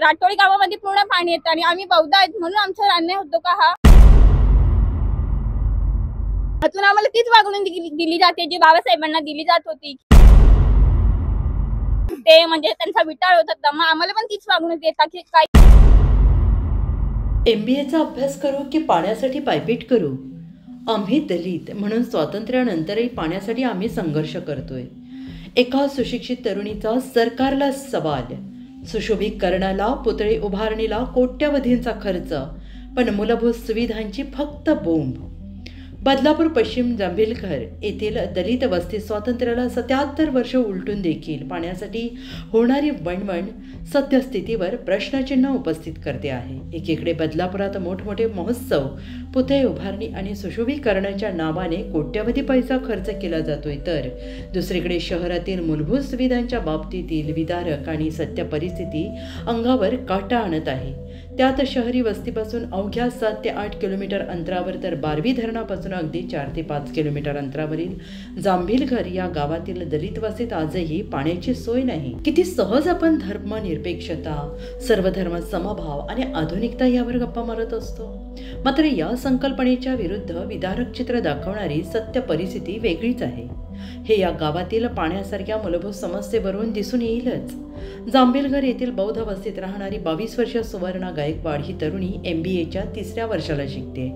राठोडी गावामध्ये पूर्ण पाणी येतं आणि आम्ही बौद्ध आहेत म्हणून आमच्यावर अन्याय होतो का हा? अजून आम्हाला तीच वागणूक दिली जाते जी बाबासाहेबांना दिली जात होती। ते म्हणजे त्यांचा विटाळ होता, मग आम्हाला पण तीच वागणूक देतात की काय? MBAचा अभ्यास करू की पाण्यासाठी पायपीट करू? आम्ही दलित म्हणून स्वातंत्र्यानंतरही पाण्यासाठी आम्ही संघर्ष करतोय। एका सुशिक्षित तरुणीचा सरकारला सवाल, सुशोभीकरणाला, पुतळे उभारणीला कोट्यवधींचा खर्च, पण मूलभूत सुविधांची फक्त बोंब। बदलापूर पश्चिम जांभेलकर येथील दलित वस्ती स्वातंत्र्याला 77 वर्ष उलटून देखील पाण्यासाठी होणारी वणवण सद्यस्थितीवर प्रश्नचिन्ह उपस्थित करते आहे। एकीकडे बदलापुरात मोठमोठे महोत्सव, पुतळे उभारणी आणि सुशोभीकरणाच्या नावाने कोट्यवधी पैसा खर्च केला जातोय, तर दुसरीकडे शहरातील मूलभूत सुविधांच्या बाबतीतील विदारक आणि सत्य परिस्थिती अंगावर काटा आणत आहे। त्यात शहरी वस्तीपासून अवघ्या 7 ते 8 किलोमीटर अंतरावर, तर बारवी धरणापासून अगदी 4 ते 5 किलोमीटर अंतरावरील जांभेलकर या गावातील दलित वस्तीत आजही पाण्याची सोय नाही। किती सहज आपण धर्मनिरपेक्षता, सर्वधर्म समभाव आणि आधुनिकता यावर गप्पा मारत असतो, मात्र या संकल्पनेच्या विरुद्ध विदारक चित्र दाखवणारी सत्य परिस्थिती वेगळीच आहे। हे या गावातील पाण्यासारख्या मूलभूत समस्येवरून दिसून येईलच। जांभेलकर येथील बौद्ध वस्तीत राहणारी 22 वर्षीय सुवर्णा गायकवाड ही तरुणी MBAच्या 3ऱ्या वर्षाला शिकते,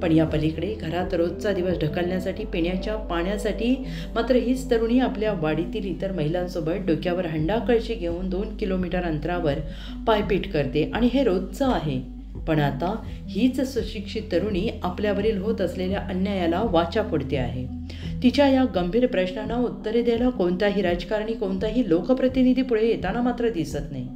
पण या पलीकडे घरात रोजचा दिवस ढकलण्यासाठी पिण्याच्या पाण्यासाठी मात्र हीच तरुणी आपल्या वाडीतील इतर महिलांसोबत डोक्यावर हंडा कळशी घेऊन 2 किलोमीटर अंतरावर पायपीट करते आणि हे रोजचं आहे। पण आता हीच सुशिक्षित तरुणी आपल्यावरील होत असलेल्या अन्यायाला वाचा फोडते आहे। तिच्या या गंभीर प्रश्नांना उत्तरे द्यायला कोणताही राजकारणी, कोणताही लोकप्रतिनिधी पुढे येताना मात्र दिसत नाही।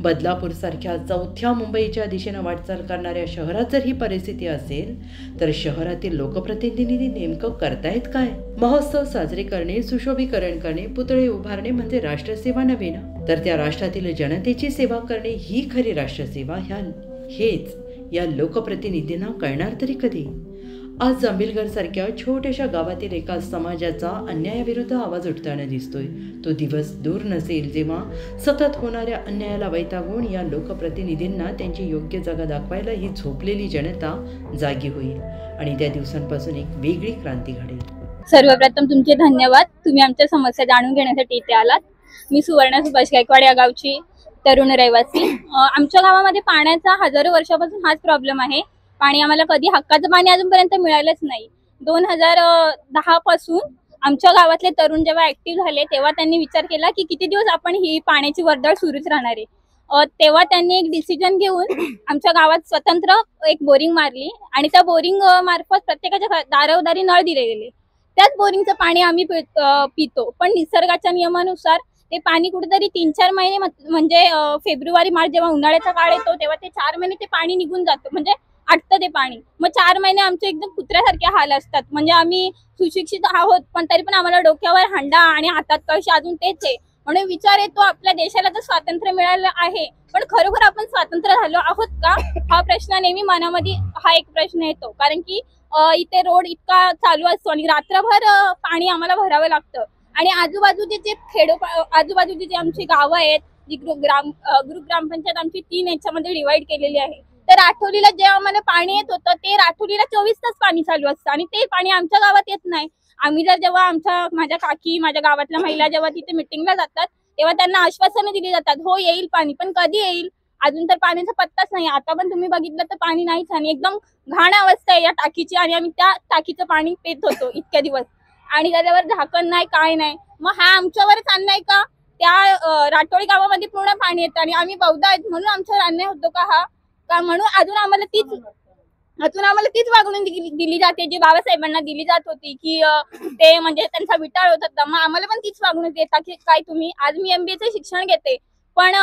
बदलापूर सारख्या चौथ्या मुंबईच्या दिशेने वाटचाल करणाऱ्या शहरात जर ही परिस्थिती असेल, तर शहरातील लोकप्रतिनिधी नेमकं करतायत काय? महोत्सव साजरे करणे, सुशोभीकरण करणे, पुतळे उभारणे म्हणजे राष्ट्रसेवा नव्हे ना? तर त्या राष्ट्रातील जनतेची सेवा करणे ही खरी राष्ट्रसेवा हेच या लोकप्रतिनिधींना कळणार तरी कधी? आज जांभेलकर सारख्या छोट्याशा गावातील एका समाजाचा अन्यायाविरुद्ध आवाज उठताना दिसतोय। तो दिवस दूर नसेल जेव्हा सतत होणाऱ्या अन्यायाला वैतागून या लोकप्रतिनिधींना त्यांची योग्य जागा दाखवायला ही झोपलेली जनता जागी होईल आणि त्या दिवसांपासून एक वेगळी क्रांती घडेल। सर्वप्रथम तुमचे धन्यवाद, तुम्ही आमच्या समस्या जाणून घेण्यासाठी इथे आलात। मी सुवर्णा सुभाष गायकवाड या गावची तरुण रहिवासी। आमच्या गावामध्ये पाण्याचा हजारो वर्षापासून हाच प्रॉब्लेम आहे। पाणी आम्हाला कधी हक्काचं पाणी अजूनपर्यंत मिळालंच नाही। 2010 पासून आमच्या गावातले तरुण जेव्हा ऍक्टिव्ह झाले तेव्हा त्यांनी विचार केला की किती दिवस आपण ही पाण्याची वर्दळ सुरूच राहणार आहे। तेव्हा त्यांनी एक डिसिजन घेऊन आमच्या गावात स्वतंत्र एक बोरिंग मारली आणि त्या बोरिंग मार्फत प्रत्येकाच्या दारोदारी नळ दिले गेले। त्याच बोरिंगचं पाणी आम्ही पितो, पण निसर्गाच्या नियमानुसार ते पाणी कुठेतरी 3-4 महिने म्हणजे फेब्रुवारी मार्च जेव्हा उन्हाळ्याचा काळ येतो तेव्हा ते 4 महिने ते पाणी निघून जातं, म्हणजे आटतं ते पाणी। मग 4 महिने आमचे एकदम कुत्र्यासारखे हाल असतात। म्हणजे आम्ही सुशिक्षित आहोत पण तरी पण आम्हाला डोक्यावर हंडा आणि हातात कळशी अजून तेच आहे। म्हणून विचार येतो आपल्या देशाला तर स्वातंत्र्य मिळालं आहे, पण खरोखर आपण स्वातंत्र्य झालो आहोत का? हा प्रश्न नेहमी मनामध्ये हा एक प्रश्न येतो, कारण की इथे रोड इतका चालू असतो आणि रात्रभर पाणी आम्हाला भरावं लागतं आणि आजूबाजूचे जे आजूबाजूचे जे आमची गावं आहेत, जी ग्रुप ग्रामपंचायत आमची 3 याच्यामध्ये डिवाइड केलेली आहे। तर राठोलीला जे आम्हाला पाणी येत होतं ते राठोलीला 24 तास पाणी चालू असतं आणि ते पाणी आमच्या गावात येत नाही। आम्ही जेव्हा माझ्या काकी, माझ्या गावातल्या महिला जेव्हा तिथे मिटिंगला जातात तेव्हा त्यांना आश्वासनं दिली जातात, हो येईल पाणी, पण कधी येईल? अजून तर पाण्याचा पत्ताच नाही। आता पण तुम्ही बघितलं तर पाणी नाहीच आणि एकदम घाण अवस्था आहे या टाकीची आणि आम्ही त्या टाकीचं पाणी पित होतो इतक्या दिवस आणि त्याच्यावर झाकण नाही, काय नाही। मग हा आमच्यावरच अन्याय का? त्या राठोडी गावामध्ये पूर्ण पाणी येतं आणि आम्ही बौद्ध आहेत म्हणून आमच्यावर अन्याय होतो का हा? का म्हणून अजून आम्हाला तीच वागणूक दिली जाते जी बाबासाहेबांना दिली जात होती की ते म्हणजे त्यांचा विटाळ होता, मग आम्हाला पण तीच वागणूक देतात की काय तुम्ही? आज मी MBAचं शिक्षण घेते, पण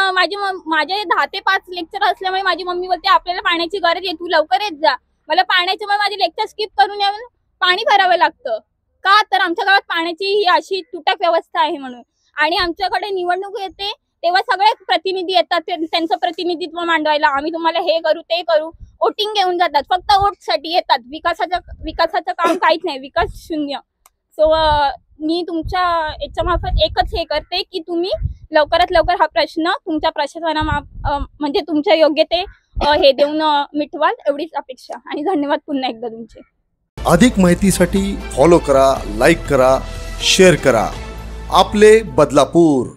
माझे 10 ते 5 लेक्चर असल्यामुळे माझी मम्मी बोलते आपल्याला पाण्याची गरज आहे, तू लवकर येत जा। मला पाण्याच्यामुळे माझे लेक्चर स्किप करून येऊन पाणी भरावं लागतं का? तर आमच्या गावात पाण्याची ही अशी तुटक व्यवस्था आहे म्हणून। आणि आमच्याकडे निवडणूक येते तेव्हा सगळे प्रतिनिधी येतात त्यांचं प्रतिनिधित्व मांडवायला, आम्ही तुम्हाला हे करू ते करू, वोटिंग घेऊन जातात, फक्त वोटसाठी येतात। विकासाचं काम काहीच नाही, विकास शून्य। सो मी तुमच्या याच्यामार्फत एकच हे करते की तुम्ही लवकरात लवकर हा प्रश्न तुमच्या म्हणजे तुमच्या योग्य ते हे देऊन मिटवाल, एवढीच अपेक्षा. आणि धन्यवाद पुन्हा एकदा तुमचे. अधिक माहितीसाठी फॉलो करा, लाईक करा, शेअर करा. आपले बदलापूर.